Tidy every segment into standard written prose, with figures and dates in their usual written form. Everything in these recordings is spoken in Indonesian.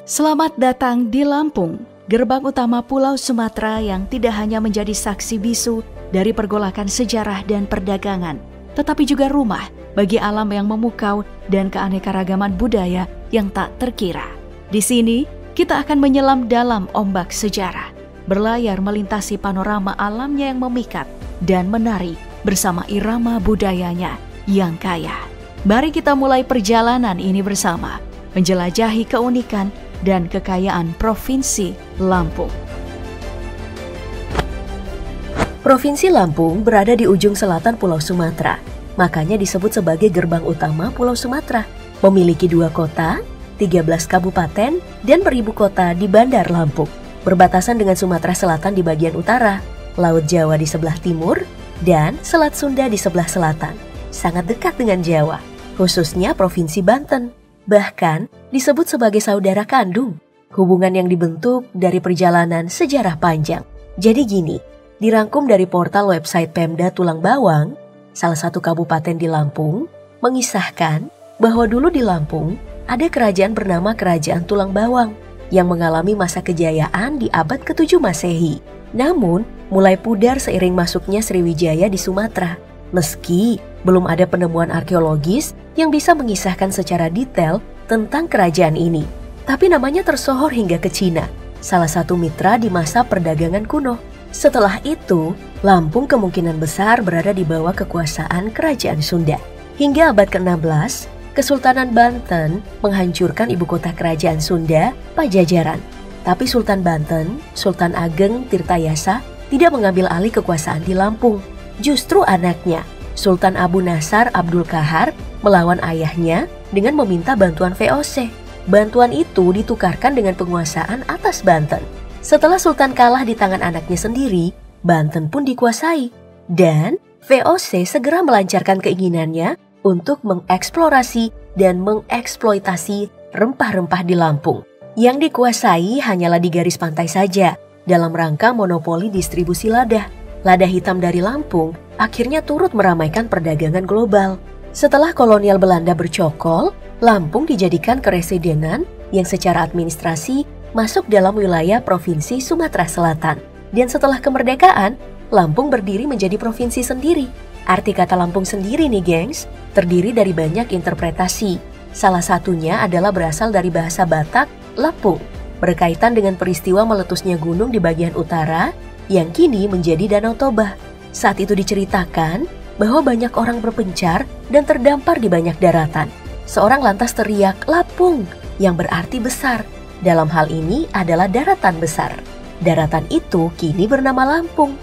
Selamat datang di Lampung, gerbang utama Pulau Sumatera yang tidak hanya menjadi saksi bisu dari pergolakan sejarah dan perdagangan, tetapi juga rumah bagi alam yang memukau dan keanekaragaman budaya yang tak terkira. Di sini, kita akan menyelam dalam ombak sejarah, berlayar melintasi panorama alamnya yang memikat dan menari bersama irama budayanya yang kaya. Mari kita mulai perjalanan ini bersama, menjelajahi keunikan dan kekayaan Provinsi Lampung. Provinsi Lampung berada di ujung selatan Pulau Sumatera, makanya disebut sebagai gerbang utama Pulau Sumatera. Memiliki 2 kota, 13 kabupaten, dan beribu kota di Bandar Lampung. Berbatasan dengan Sumatera Selatan di bagian utara, Laut Jawa di sebelah timur, dan Selat Sunda di sebelah selatan. Sangat dekat dengan Jawa, khususnya Provinsi Banten. Bahkan disebut sebagai saudara kandung, hubungan yang dibentuk dari perjalanan sejarah panjang. Jadi gini, dirangkum dari portal website Pemda Tulang Bawang, salah satu kabupaten di Lampung, mengisahkan bahwa dulu di Lampung ada kerajaan bernama Kerajaan Tulang Bawang yang mengalami masa kejayaan di abad ke-7 Masehi. Namun, mulai pudar seiring masuknya Sriwijaya di Sumatera. Meski belum ada penemuan arkeologis yang bisa mengisahkan secara detail tentang kerajaan ini. Tapi namanya tersohor hingga ke Cina, salah satu mitra di masa perdagangan kuno. Setelah itu, Lampung kemungkinan besar berada di bawah kekuasaan Kerajaan Sunda. Hingga abad ke-16, Kesultanan Banten menghancurkan ibu kota Kerajaan Sunda, Pajajaran. Tapi Sultan Banten, Sultan Ageng Tirtayasa, tidak mengambil alih kekuasaan di Lampung. Justru anaknya, Sultan Abu Nasar Abdul Kahar, melawan ayahnya dengan meminta bantuan VOC. Bantuan itu ditukarkan dengan penguasaan atas Banten. Setelah Sultan kalah di tangan anaknya sendiri, Banten pun dikuasai. Dan VOC segera melancarkan keinginannya untuk mengeksplorasi dan mengeksploitasi rempah-rempah di Lampung. Yang dikuasai hanyalah di garis pantai saja, dalam rangka monopoli distribusi lada. Lada hitam dari Lampung akhirnya turut meramaikan perdagangan global. Setelah kolonial Belanda bercokol, Lampung dijadikan keresidenan yang secara administrasi masuk dalam wilayah Provinsi Sumatera Selatan. Dan setelah kemerdekaan, Lampung berdiri menjadi provinsi sendiri. Arti kata Lampung sendiri nih gengs, terdiri dari banyak interpretasi. Salah satunya adalah berasal dari bahasa Batak, Lapung, berkaitan dengan peristiwa meletusnya gunung di bagian utara yang kini menjadi Danau Toba. Saat itu diceritakan bahwa banyak orang berpencar dan terdampar di banyak daratan. Seorang lantas teriak Lapung yang berarti besar. Dalam hal ini adalah daratan besar. Daratan itu kini bernama Lampung.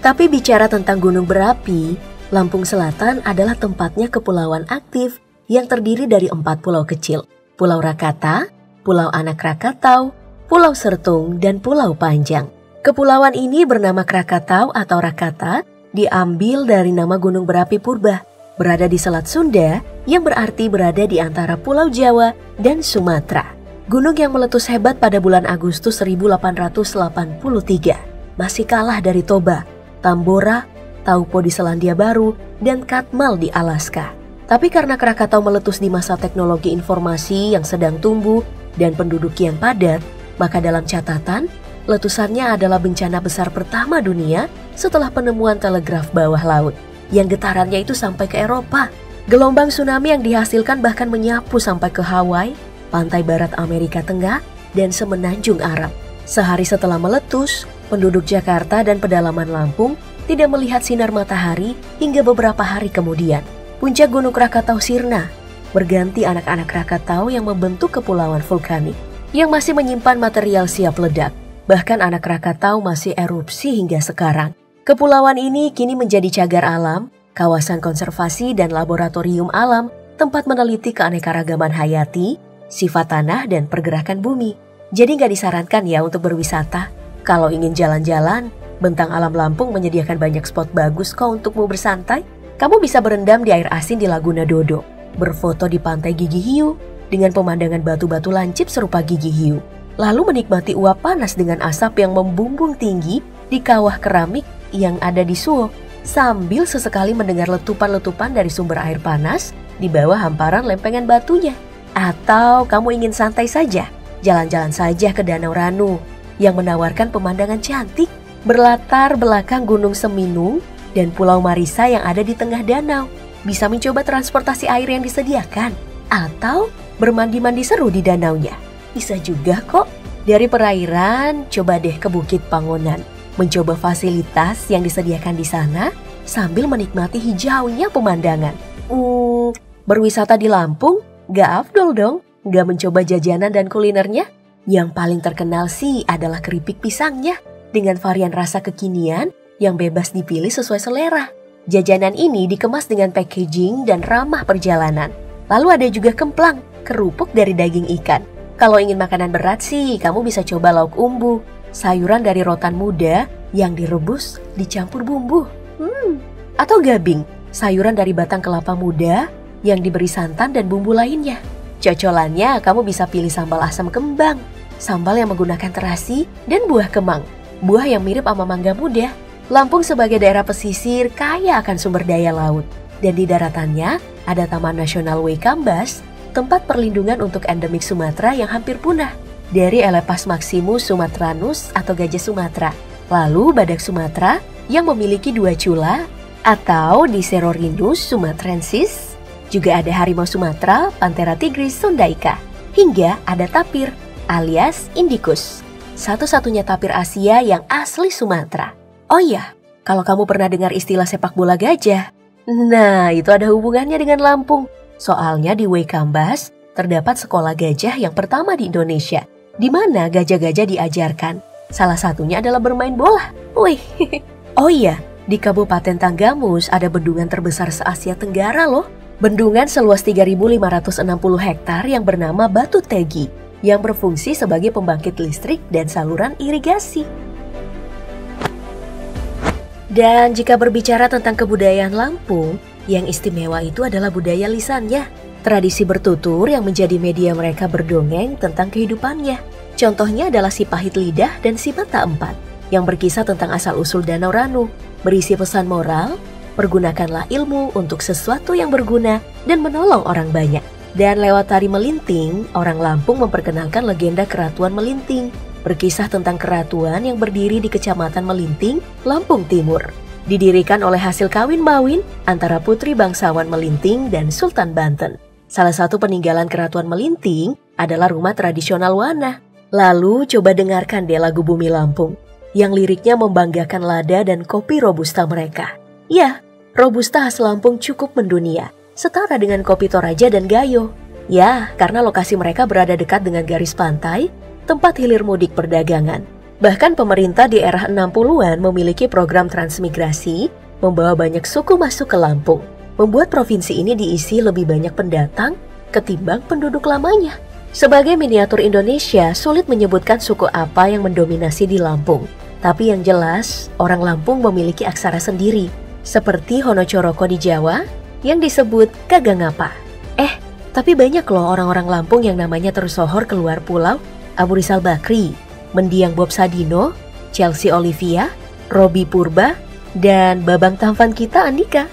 Tapi bicara tentang gunung berapi, Lampung Selatan adalah tempatnya kepulauan aktif yang terdiri dari 4 pulau kecil. Pulau Rakata, Pulau Anak Krakatau, Pulau Sertung, dan Pulau Panjang. Kepulauan ini bernama Krakatau atau Rakata diambil dari nama gunung berapi purba, berada di Selat Sunda yang berarti berada di antara Pulau Jawa dan Sumatera. Gunung yang meletus hebat pada bulan Agustus 1883 masih kalah dari Toba, Tambora, Taupo di Selandia Baru, dan Katmal di Alaska. Tapi karena Krakatau meletus di masa teknologi informasi yang sedang tumbuh dan penduduk yang padat, maka dalam catatan, letusannya adalah bencana besar pertama dunia setelah penemuan telegraf bawah laut, yang getarannya itu sampai ke Eropa. Gelombang tsunami yang dihasilkan bahkan menyapu sampai ke Hawaii, pantai barat Amerika Tengah, dan semenanjung Arab. Sehari setelah meletus, penduduk Jakarta dan pedalaman Lampung tidak melihat sinar matahari hingga beberapa hari kemudian. Puncak Gunung Krakatau sirna, berganti anak-anak Krakatau yang membentuk kepulauan vulkanik yang masih menyimpan material siap ledak. Bahkan anak Krakatau masih erupsi hingga sekarang. Kepulauan ini kini menjadi cagar alam, kawasan konservasi dan laboratorium alam, tempat meneliti keanekaragaman hayati, sifat tanah dan pergerakan bumi. Jadi nggak disarankan ya untuk berwisata. Kalau ingin jalan-jalan, Bentang Alam Lampung menyediakan banyak spot bagus kok untukmu bersantai. Kamu bisa berendam di air asin di Laguna Dodo, berfoto di pantai Gigi Hiu dengan pemandangan batu-batu lancip serupa Gigi Hiu, lalu menikmati uap panas dengan asap yang membumbung tinggi di kawah keramik yang ada di Suo, sambil sesekali mendengar letupan-letupan dari sumber air panas di bawah hamparan lempengan batunya. Atau kamu ingin santai saja, jalan-jalan saja ke Danau Ranu yang menawarkan pemandangan cantik berlatar belakang Gunung Seminung dan Pulau Marisa yang ada di tengah danau. Bisa mencoba transportasi air yang disediakan atau bermandi-mandi seru di danaunya. Bisa juga kok. Dari perairan, coba deh ke Bukit Pangonan. Mencoba fasilitas yang disediakan di sana sambil menikmati hijaunya pemandangan. Berwisata di Lampung gak afdol dong gak mencoba jajanan dan kulinernya. Yang paling terkenal sih adalah keripik pisangnya dengan varian rasa kekinian yang bebas dipilih sesuai selera. Jajanan ini dikemas dengan packaging dan ramah perjalanan. Lalu ada juga kemplang, kerupuk dari daging ikan. Kalau ingin makanan berat sih, kamu bisa coba lauk umbu, sayuran dari rotan muda yang direbus dicampur bumbu. Atau gabing, sayuran dari batang kelapa muda yang diberi santan dan bumbu lainnya. Cocolannya kamu bisa pilih sambal asam kembang, sambal yang menggunakan terasi, dan buah kemang, buah yang mirip sama mangga muda. Lampung sebagai daerah pesisir kaya akan sumber daya laut. Dan di daratannya ada Taman Nasional Waikambas, tempat perlindungan untuk endemik Sumatera yang hampir punah, dari Elephas maximus sumatranus atau gajah Sumatera, lalu badak Sumatera yang memiliki 2 cula atau Dicerorhinus sumatrensis, juga ada harimau Sumatera, Panthera tigris sondaika, hingga ada tapir alias Indicus, satu-satunya tapir Asia yang asli Sumatera. Oh iya, kalau kamu pernah dengar istilah sepak bola gajah, nah itu ada hubungannya dengan Lampung. Soalnya di Waikambas terdapat sekolah gajah yang pertama di Indonesia, di mana gajah-gajah diajarkan. Salah satunya adalah bermain bola. Wih, oh iya, di Kabupaten Tanggamus ada bendungan terbesar se-Asia Tenggara loh. Bendungan seluas 3.560 hektar yang bernama Batu Tegi, yang berfungsi sebagai pembangkit listrik dan saluran irigasi. Dan jika berbicara tentang kebudayaan Lampung, yang istimewa itu adalah budaya lisannya, tradisi bertutur yang menjadi media mereka berdongeng tentang kehidupannya. Contohnya adalah Si Pahit Lidah dan Si Mata Empat, yang berkisah tentang asal-usul Danau Ranu, berisi pesan moral, pergunakanlah ilmu untuk sesuatu yang berguna dan menolong orang banyak. Dan lewat tari melinting, orang Lampung memperkenalkan legenda Keratuan Melinting, berkisah tentang keratuan yang berdiri di Kecamatan Melinting, Lampung Timur. Didirikan oleh hasil kawin-mawin antara putri bangsawan Melinting dan Sultan Banten. Salah satu peninggalan Keratuan Melinting adalah rumah tradisional Wana. Lalu coba dengarkan deh lagu Bumi Lampung, yang liriknya membanggakan lada dan kopi Robusta mereka. Ya, Robusta khas Lampung cukup mendunia, setara dengan kopi Toraja dan Gayo. Ya, karena lokasi mereka berada dekat dengan garis pantai, tempat hilir mudik perdagangan. Bahkan pemerintah di era 60-an memiliki program transmigrasi, membawa banyak suku masuk ke Lampung, membuat provinsi ini diisi lebih banyak pendatang ketimbang penduduk lamanya. Sebagai miniatur Indonesia, sulit menyebutkan suku apa yang mendominasi di Lampung. Tapi yang jelas, orang Lampung memiliki aksara sendiri, seperti Honocoroko di Jawa yang disebut Kagangapa. Tapi banyak loh orang-orang Lampung yang namanya tersohor keluar pulau. Abu Rizal Bakri, Mendiang Bob Sadino, Chelsea Olivia, Robi Purba, dan Babang Tampan kita Andika.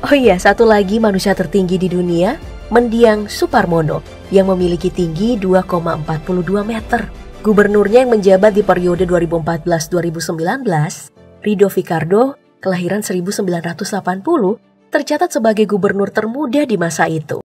Oh iya, satu lagi manusia tertinggi di dunia, Mendiang Suparmono, yang memiliki tinggi 2,42 meter. Gubernurnya yang menjabat di periode 2014-2019, Rido Ficardo, kelahiran 1980, tercatat sebagai gubernur termuda di masa itu.